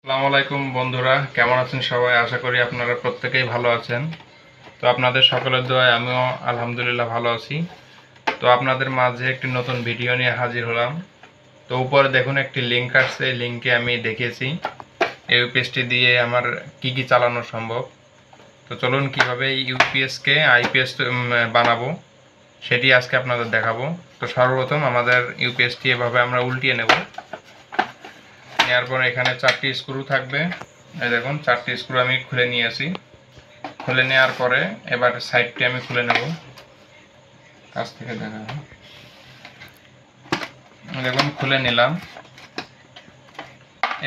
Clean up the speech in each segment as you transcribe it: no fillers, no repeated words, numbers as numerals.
আসসালামু আলাইকুম বন্ধুরা, কেমন আছেন সবাই? আশা করি আপনারা প্রত্যেকেই ভালো আছেন। তো আপনাদের সকলের দোয়ায় আমিও আলহামদুলিল্লাহ ভালো আছি। তো আপনাদের মাঝে একটি নতুন ভিডিও নিয়ে হাজির হলাম। তো উপরে দেখুন একটি লিঙ্ক আসছে, এই লিঙ্কে আমি দেখিয়েছি এই ইউপিএসটি দিয়ে আমার কি কি চালানো সম্ভব। তো চলুন কীভাবে ইউপিএসকে আইপিএস বানাবো সেটি আজকে আপনাদের দেখাবো। তো সর্বপ্রথম আমাদের ইউপিএসটি এভাবে আমরা উল্টিয়ে নেব। নেওয়ার পর এখানে 4টি স্ক্রু থাকবে। এই দেখুন 4টি স্ক্রু আমি খুলে নিয়েছি। খুলে নেওয়ার পরে এবার সাইডটি আমি খুলে নেব। কাছ থেকে দেখা দেখুন খুলে নিলাম।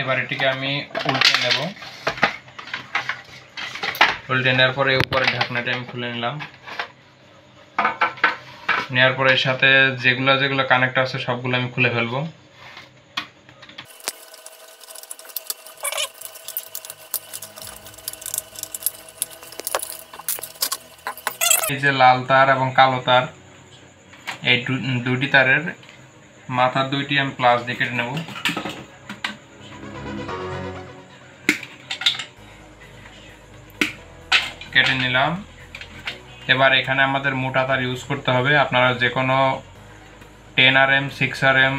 এবার এটিকে আমি উল্টে নেব। উল্টে নেওয়ার পরে উপরে ঢাকনাটি আমি খুলে নিলাম। নেওয়ার পরে এর সাথে যেগুলো কানেক্ট আছে সবগুলো আমি খুলে ফেলবো। এই যে লাল তার এবং কালো তার, এই দুটি তারের মাথার দুইটি আমি প্লাস দিয়ে কেটে নেব। কেটে নিলাম। এবার এখানে আমাদের মোটা তার ইউজ করতে হবে। আপনারা যে কোনো 10 RM 6 RM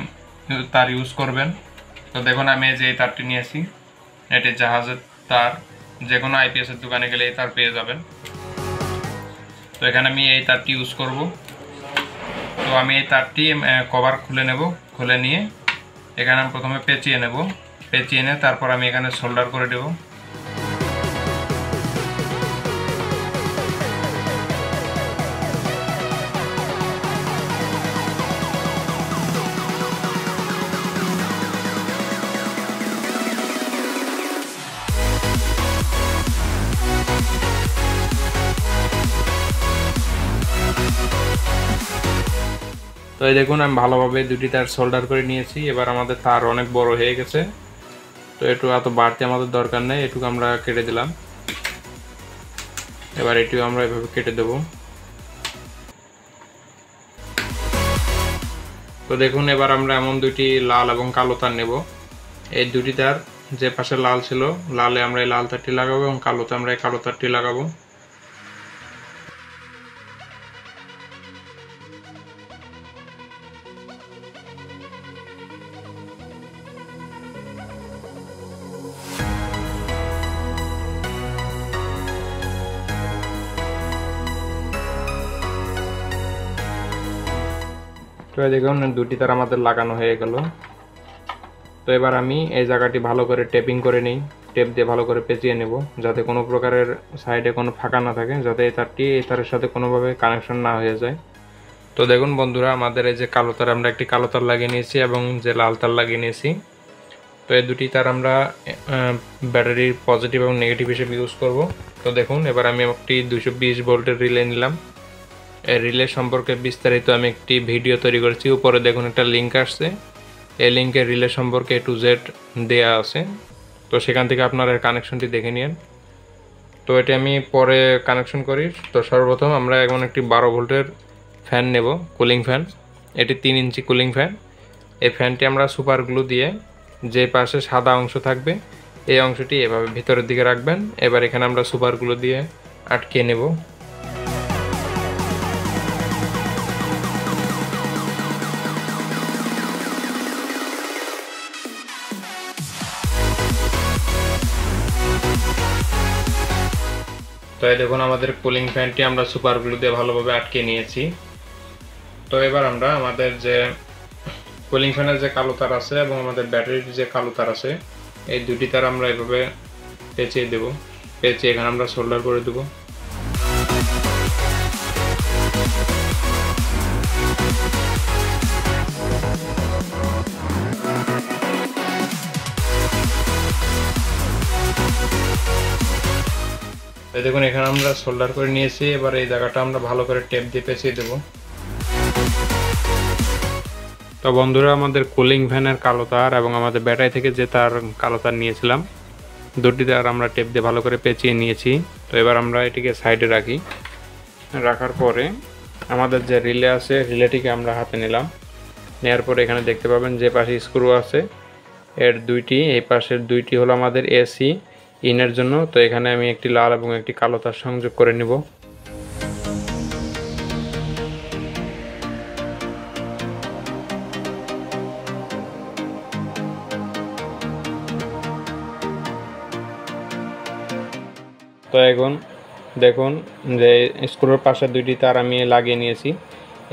তার ইউজ করবেন। তো দেখুন আমি যে এই তারটি নিয়েছি, এটি জাহাজের তার। যে কোনো আইপিএসের দোকানে গেলে এই তার পেয়ে যাবেন। তো এখানে আমি এই তারটি ইউজ করব। তো আমি এই তারটি কভার খুলে নেব। খুলে নিয়ে এখানে আমি প্রথমে পেঁচিয়ে নেব। পেঁচিয়ে নিয়ে তারপর আমি এখানে সোল্ডার করে দেব। তো এই দেখুন আমি ভালোভাবে দুটি তার সোল্ডার করে নিয়েছি। এবার আমাদের তার অনেক বড় হয়ে গেছে। তো একটু এত বাড়তি আমাদের দরকার নেই, এটুকু আমরা কেটে দিলাম। এবার এটিও আমরা এভাবে কেটে দেব। তো দেখুন এবার আমরা এমন দুটি লাল এবং কালো তার নেব। এই দুটি তার যে পাশে লাল ছিল, লালে আমরা এই লাল তারটি লাগাবো এবং কালোতে আমরা এই কালো তারটি লাগাবো। তো দেখুন দুটি তার আমাদের লাগানো হয়ে গেল। তো এবার আমি এই জায়গাটি ভালো করে টেপিং করে নিই। টেপ দিয়ে ভালো করে পেঁচিয়ে নেব, যাতে কোনো প্রকারের সাইডে কোনো ফাঁকা না থাকে, যাতে এই তারটি এই তারের সাথে কোনোভাবে কানেকশন না হয়ে যায়। তো দেখুন বন্ধুরা, আমাদের এই যে কালো তার, আমরা একটি কালো তার লাগিয়ে নিয়েছি এবং যে লাল তার লাগিয়ে নিয়েছি। তো এই দুটি তার আমরা ব্যাটারির পজিটিভ এবং নেগেটিভ হিসেবে ইউজ করব। তো দেখুন এবার আমি একটি 220 ভোল্টের রিলে নিলাম। এই রিলে সম্পর্কে বিস্তারিত আমি একটি ভিডিও তৈরি করেছি। উপরে দেখুন একটা লিঙ্ক আসছে, এই লিঙ্কে রিলে সম্পর্কে A to Z দেয়া আছে। তো সেখান থেকে আপনারা কানেকশনটি দেখে নিন। তো এটি আমি পরে কানেকশন করি। তো সর্বপ্রথম আমরা এখন একটি 12 ভোল্টের ফ্যান নেব, কুলিং ফ্যান। এটি 3 ইঞ্চি কুলিং ফ্যান। এই ফ্যানটি আমরা সুপার গ্লু দিয়ে যে পাশে সাদা অংশ থাকবে এই অংশটি এভাবে ভিতরের দিকে রাখবেন। এবার এখানে আমরা সুপার গ্লু দিয়ে আটকে নেব। তো এই দেখুন আমাদের কুলিং ফ্যানটি আমরা সুপার গ্লু দিয়ে ভালোভাবে আটকে নিয়েছি। তো এবার আমরা আমাদের যে কুলিং ফ্যানের যে কালো তার আছে এবং আমাদের ব্যাটারির যে কালো তার আছে, এই দুটি তার আমরা এভাবে পেঁচিয়ে দেব। পেঁচিয়ে এখানে আমরা সোল্ডার করে দেব। এই দেখুন এখানে আমরা সোল্ডার করে নিয়েছি। এবার এই জায়গাটা আমরা ভালো করে টেপ দিয়ে পেঁচিয়ে দেব। তো বন্ধুরা, আমাদের কুলিং ফ্যানের কালো তার এবং আমাদের ব্যাটারি থেকে যে তার কালো তার নিয়েছিলাম, দুটি তার আমরা টেপ দিয়ে ভালো করে পেঁচিয়ে নিয়েছি। তো এবার আমরা এটিকে সাইডে রাখি। রাখার পরে আমাদের যে রিলে আছে, রিলেটিকে আমরা হাতে নিলাম। নেওয়ার পরে এখানে দেখতে পাবেন যে পাশে স্ক্রু আছে, এর দুইটি, এই পাশের দুইটি হলো আমাদের এসি ইনের জন্য। তো এখানে আমি একটি লাল এবং একটি কালো তার সংযোগ করে নিব। তো এখন দেখুন যে স্ক্রুর পাশে দুইটি তার আমি লাগিয়ে নিয়েছি।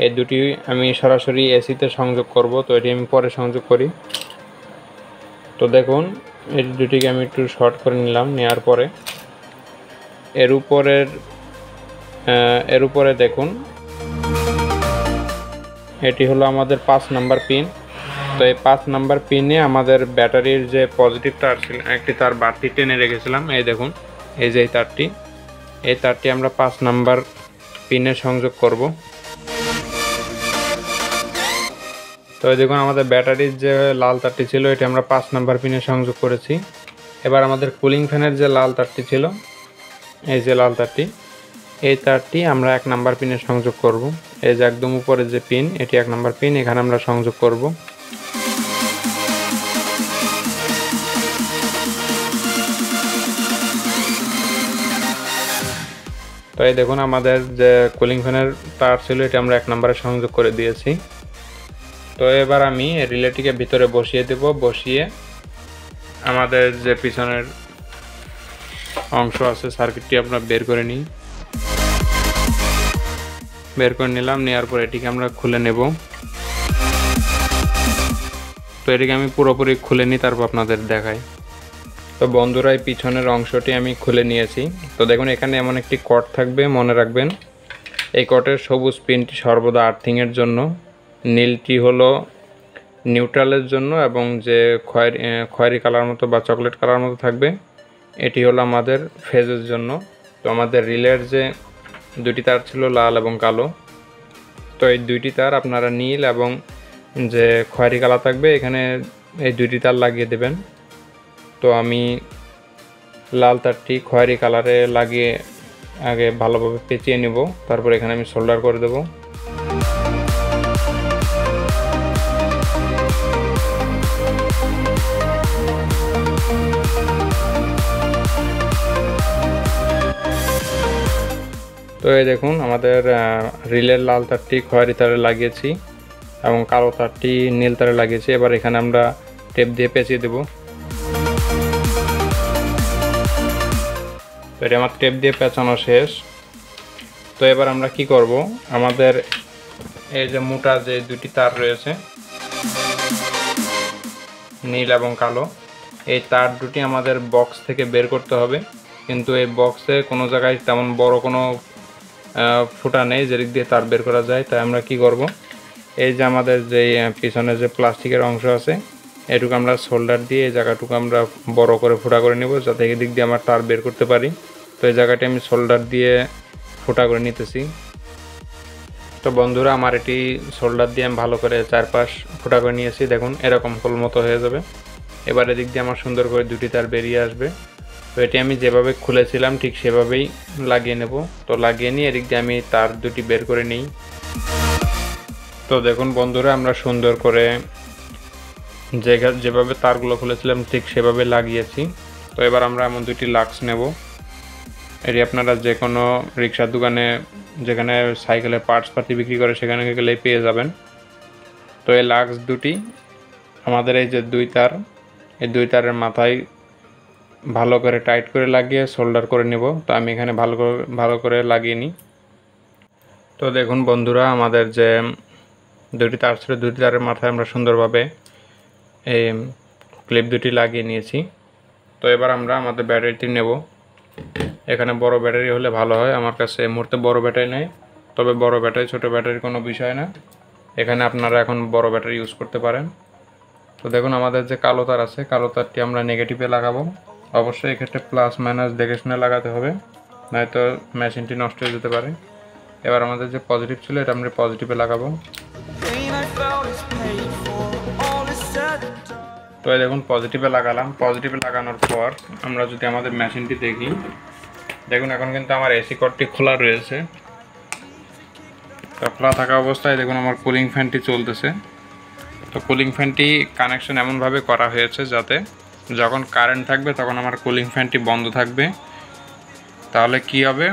এই দুটি আমি সরাসরি এসিতে সংযোগ করব। তো এটি আমি পরে সংযোগ করি। তো দেখুন এই দুটিকে আমি একটু শর্ট করে নিলাম। নেওয়ার পরে এর উপরে দেখুন এটি হলো আমাদের 5 নাম্বার পিন। তো এই 5 নাম্বার পিনে আমাদের ব্যাটারির যে পজিটিভ তার ছিল, একটি তার বাড়তি টেনে রেখেছিলাম। এই দেখুন এই যে এই তারটি আমরা 5 নাম্বার পিনে সংযোগ করব। তো দেখুন আমাদের ব্যাটারির যে লাল তারটি ছিল এটি আমরা 5 নাম্বার পিনে সংযোগ করেছি। এবার আমাদের কুলিং ফ্যানের যে লাল তারটি ছিল, এই যে লাল তারটি, এই তারটি আমরা 1 নাম্বার পিনে সংযোগ করব। এই যে একদম উপরে যে পিন, এটি 1 নাম্বার পিন, এখানে আমরা সংযোগ করব। তো এই দেখুন আমাদের যে কুলিং ফ্যানের তার ছিল এটি আমরা 1 নাম্বারে সংযোগ করে দিয়েছি। তো এবার আমি রিলেটিকে ভিতরে বসিয়ে দেব। বসিয়ে আমাদের যে পিছনের অংশ আছে সার্কিটটি আমরা বের করে নিলাম। নেওয়ার পর এটিকে আমরা খুলে নেব। তো এটিকে আমি পুরোপুরি খুলে নিই, তারপর আপনাদের দেখাই। তো বন্ধুরা এই পিছনের অংশটি আমি খুলে নিয়েছি। তো দেখুন এখানে এমন একটি কর্ড থাকবে, মনে রাখবেন এই কর্ডের সবুজ পিনটি সর্বদা আর্থিংয়ের জন্য, নীলটি হলো নিউট্রালের জন্য, এবং যে খয়েরি কালার মতো বা চকলেট কালার মতো থাকবে এটি হলো আমাদের ফেজের জন্য। তো আমাদের রিলের যে দুটি তার ছিল লাল এবং কালো, তো এই দুইটি তার আপনারা নীল এবং যে খয়েরি কালার থাকবে এখানে এই দুইটি তার লাগিয়ে দেবেন। তো আমি লাল তারটি খয়েরি কালারে লাগিয়ে আগে ভালোভাবে পেঁচিয়ে নেব, তারপর এখানে আমি সোল্ডার করে দেব। তো এই দেখুন আমাদের রিলের লাল তারটি খয়েরি তারে লাগিয়েছি এবং কালো তারটি নীল তারে লাগিয়েছি। এবার এখানে আমরা টেপ দিয়ে পেঁচিয়ে দেব। তো এটা আমার টেপ দিয়ে পেঁচানো শেষ। তো এবার আমরা কি করব, আমাদের এই যে মোটা যে দুটি তার রয়েছে নীল এবং কালো, এই তার দুটি আমাদের বক্স থেকে বের করতে হবে। কিন্তু এই বক্সে কোনো জায়গায় তেমন বড় কোনো ফুটা নেই যেদিক দিয়ে তার বের করা যায়। তাই আমরা কি করব, এই যে আমাদের যে পিছনে যে প্লাস্টিকের অংশ আছে এটুকু আমরা সোল্ডার দিয়ে এই জায়গাটুকু আমরা বড় করে ফুটা করে নেব, যাতে এই দিক দিয়ে আমরা তার বের করতে পারি। তো এই জায়গাটি আমি সোল্ডার দিয়ে ফুটা করে নিতেছি। তো বন্ধুরা আমার এটি সোল্ডার দিয়ে আমি ভালো করে 4 পাশ ফুটা করে নিয়েছি। দেখুন এরকম হোল মতো হয়ে যাবে। এবার এদিক দিয়ে আমার সুন্দর করে দুটি তার বেরিয়ে আসবে। তো এটি আমি যেভাবে খুলেছিলাম ঠিক সেভাবেই লাগিয়ে নেব। তো লাগিয়ে নিয়ে এদিক দিয়ে আমি তার দুটি বের করে নিই। তো দেখুন বন্ধুরা আমরা সুন্দর করে যেভাবে তারগুলো খুলেছিলাম ঠিক সেভাবে লাগিয়েছি। তো এবার আমরা এমন দুটি লাক্স নেব। এটি আপনারা যে কোনো রিক্সার দোকানে, যেখানে সাইকেলের পার্টস পাতি বিক্রি করে সেখানে গেলেই পেয়ে যাবেন। তো এই লাক্স দুটি আমাদের এই যে দুই তার, এই দুই তারের মাথায় ভালো করে টাইট করে লাগিয়ে সোল্ডার করে নেব। তো আমি এখানে ভালো করে লাগিয়ে নিই। তো দেখুন বন্ধুরা আমাদের যে দুটি তার ছিল দুটি তারের মাথায় আমরা সুন্দরভাবে এই ক্লিপ দুটি লাগিয়ে নিয়েছি। তো এবার আমরা আমাদের ব্যাটারিটি নেব। এখানে বড় ব্যাটারি হলে ভালো হয়। আমার কাছে এই মুহূর্তে বড় ব্যাটারি নেই, তবে বড় ব্যাটারি ছোট ব্যাটারির কোনো বিষয় না, এখানে আপনারা এখন বড় ব্যাটারি ইউজ করতে পারেন। তো দেখুন আমাদের যে কালো তার আছে, কালো তারটি আমরা নেগেটিভে লাগাবো। অবশ্যই এক্ষেত্রে প্লাস মাইনাস দেখে শুনে লাগাতে হবে, নয়তো মেশিনটি নষ্ট হয়ে যেতে পারে। এবার আমাদের যে পজিটিভ ছিল এটা আমরা পজিটিভে লাগাবো। তো দেখুন পজিটিভে লাগালাম। পজিটিভে লাগানোর পর আমরা যদি আমাদের মেশিনটি দেখি, দেখুন এখন কিন্তু আমার এসি কর্ডটি খোলা রয়েছে। তো খোলা থাকা অবস্থায় দেখুন আমার কুলিং ফ্যানটি চলতেছে। তো কুলিং ফ্যানটি কানেকশন এমনভাবে করা হয়েছে যাতে যখন কারেন্ট থাকবে তখন আমার কুলিং ফ্যানটি বন্ধ থাকবে। তাহলে কি হবে,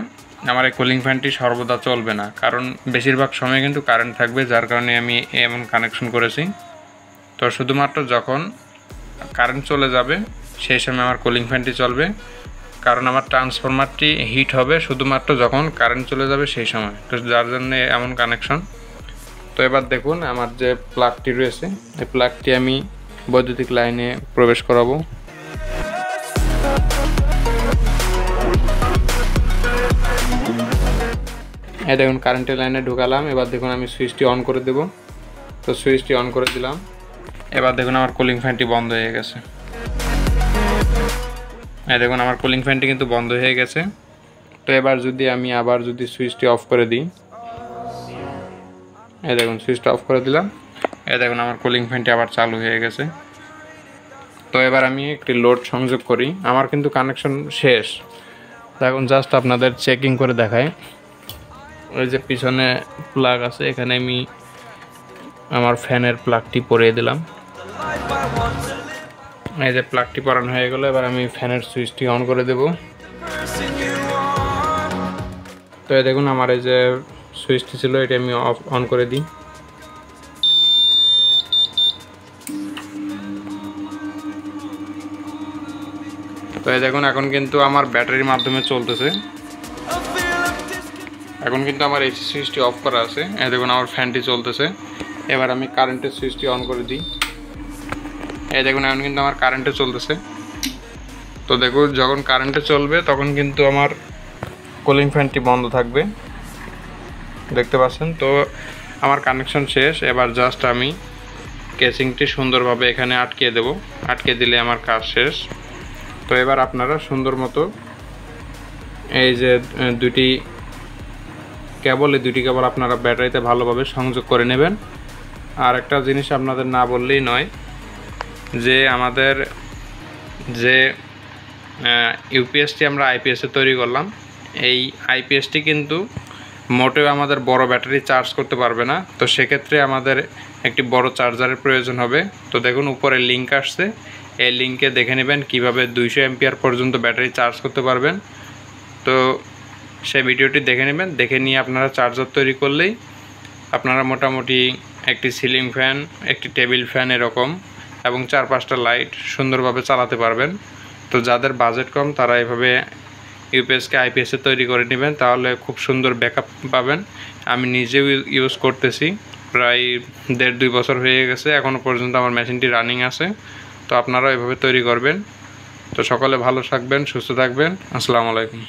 আমার এই কুলিং ফ্যানটি সর্বদা চলবে না, কারণ বেশিরভাগ সময় কিন্তু কারেন্ট থাকবে, যার কারণে আমি এমন কানেকশন করেছি। তো শুধুমাত্র যখন কারেন্ট চলে যাবে সেই সময় আমার কুলিং ফ্যানটি চলবে, কারণ আমার ট্রান্সফরমারটি হিট হবে শুধুমাত্র যখন কারেন্ট চলে যাবে সেই সময়। তো যার জন্য এমন কানেকশন। তো এবার দেখুন আমার যে প্লাগটি রয়েছে, এই প্লাগটি আমি বৈদ্যুতিক লাইনে প্রবেশ করাবো। এই দেখুন কারেন্টের লাইনে ঢুকালাম। এবার দেখুন আমি সুইচটি অন করে দেব। তো সুইচটি অন করে দিলাম। এবার দেখুন আমার কুলিং ফ্যানটি বন্ধ হয়ে গেছে। এই দেখুন আমার কুলিং ফ্যানটি কিন্তু বন্ধ হয়ে গেছে। তো এবার যদি আমি আবার সুইচটি অফ করে দিই, এই দেখুন সুইচটা অফ করে দিলাম। এই দেখুন আমার কুলিং ফ্যানটি আবার চালু হয়ে গেছে। তো এবার আমি একটি লোড সংযোগ করি। আমার কিন্তু কানেকশন শেষ। এখন জাস্ট আপনাদের চেকিং করে দেখাই। ওই যে পিছনে প্লাগ আছে, এখানে আমি আমার ফ্যানের প্লাগটি পরিয়ে দিলাম। এই যে প্লাগটি পরানো হয়ে গেল। এবার আমি ফ্যানের সুইচটি অন করে দেব। তো এই দেখুন আমার এই যে সুইচটি ছিল এটা আমি অন করে দিই। তো এই দেখুন এখন কিন্তু আমার ব্যাটারির মাধ্যমে চলতেছে। এখন কিন্তু আমার এসি সুইচটি অফ করা আছে। এই দেখুন আমার ফ্যানটি চলতেছে। এবার আমি কারেন্টের সুইচটি অন করে দিই। এই দেখুন এখন কিন্তু আমার কারেন্টে চলতেছে। তো দেখুন যখন কারেন্টে চলবে তখন কিন্তু আমার কুলিং ফ্যানটি বন্ধ থাকবে, দেখতে পাচ্ছেন। তো আমার কানেকশন শেষ। এবার জাস্ট আমি কেসিংটি সুন্দরভাবে এখানে আটকে দেব। আটকে দিলে আমার কাজ শেষ। তো এবার আপনারা সুন্দর মতো এই যে দুটি কেবল আপনারা ব্যাটারিতে ভালোভাবে সংযোগ করে নেবেন। আর একটা জিনিস আপনাদের না বললেই নয়, যে আমাদের যে ইউপিএসটি আমরা আইপিএসে তৈরি করলাম, এই আইপিএসটি কিন্তু মোটেও আমাদের বড় ব্যাটারি চার্জ করতে পারবে না। তো সেক্ষেত্রে আমাদের একটি বড় চার্জারের প্রয়োজন হবে। তো দেখুন উপরে লিঙ্ক আসছে, এই লিঙ্কে দেখে নেবেন কিভাবে 200 অ্যাম্পিয়ার পর্যন্ত ব্যাটারি চার্জ করতে পারবেন। তো সেই ভিডিওটি দেখে নেবেন। দেখে নিয়ে আপনারা চার্জার তৈরি করলেই আপনারা মোটামুটি একটি সিলিং ফ্যান, একটি টেবিল ফ্যান এরকম এবং 4-5টা লাইট সুন্দরভাবে চালাতে পারবেন। তো যাদের বাজেট কম তারা এভাবে ইউপিএসকে আইপিএসে তৈরি করে নেবেন, তাহলে খুব সুন্দর ব্যাকআপ পাবেন। আমি নিজেও ইউজ করতেছি, প্রায় 1.5-2 বছর হয়ে গেছে, এখনও পর্যন্ত আমার মেশিনটি রানিং আছে। তো আপনারাও এভাবে তৈরি করবেন। তো সকলে ভালো থাকবেন, সুস্থ থাকবেন। আসসালামু আলাইকুম।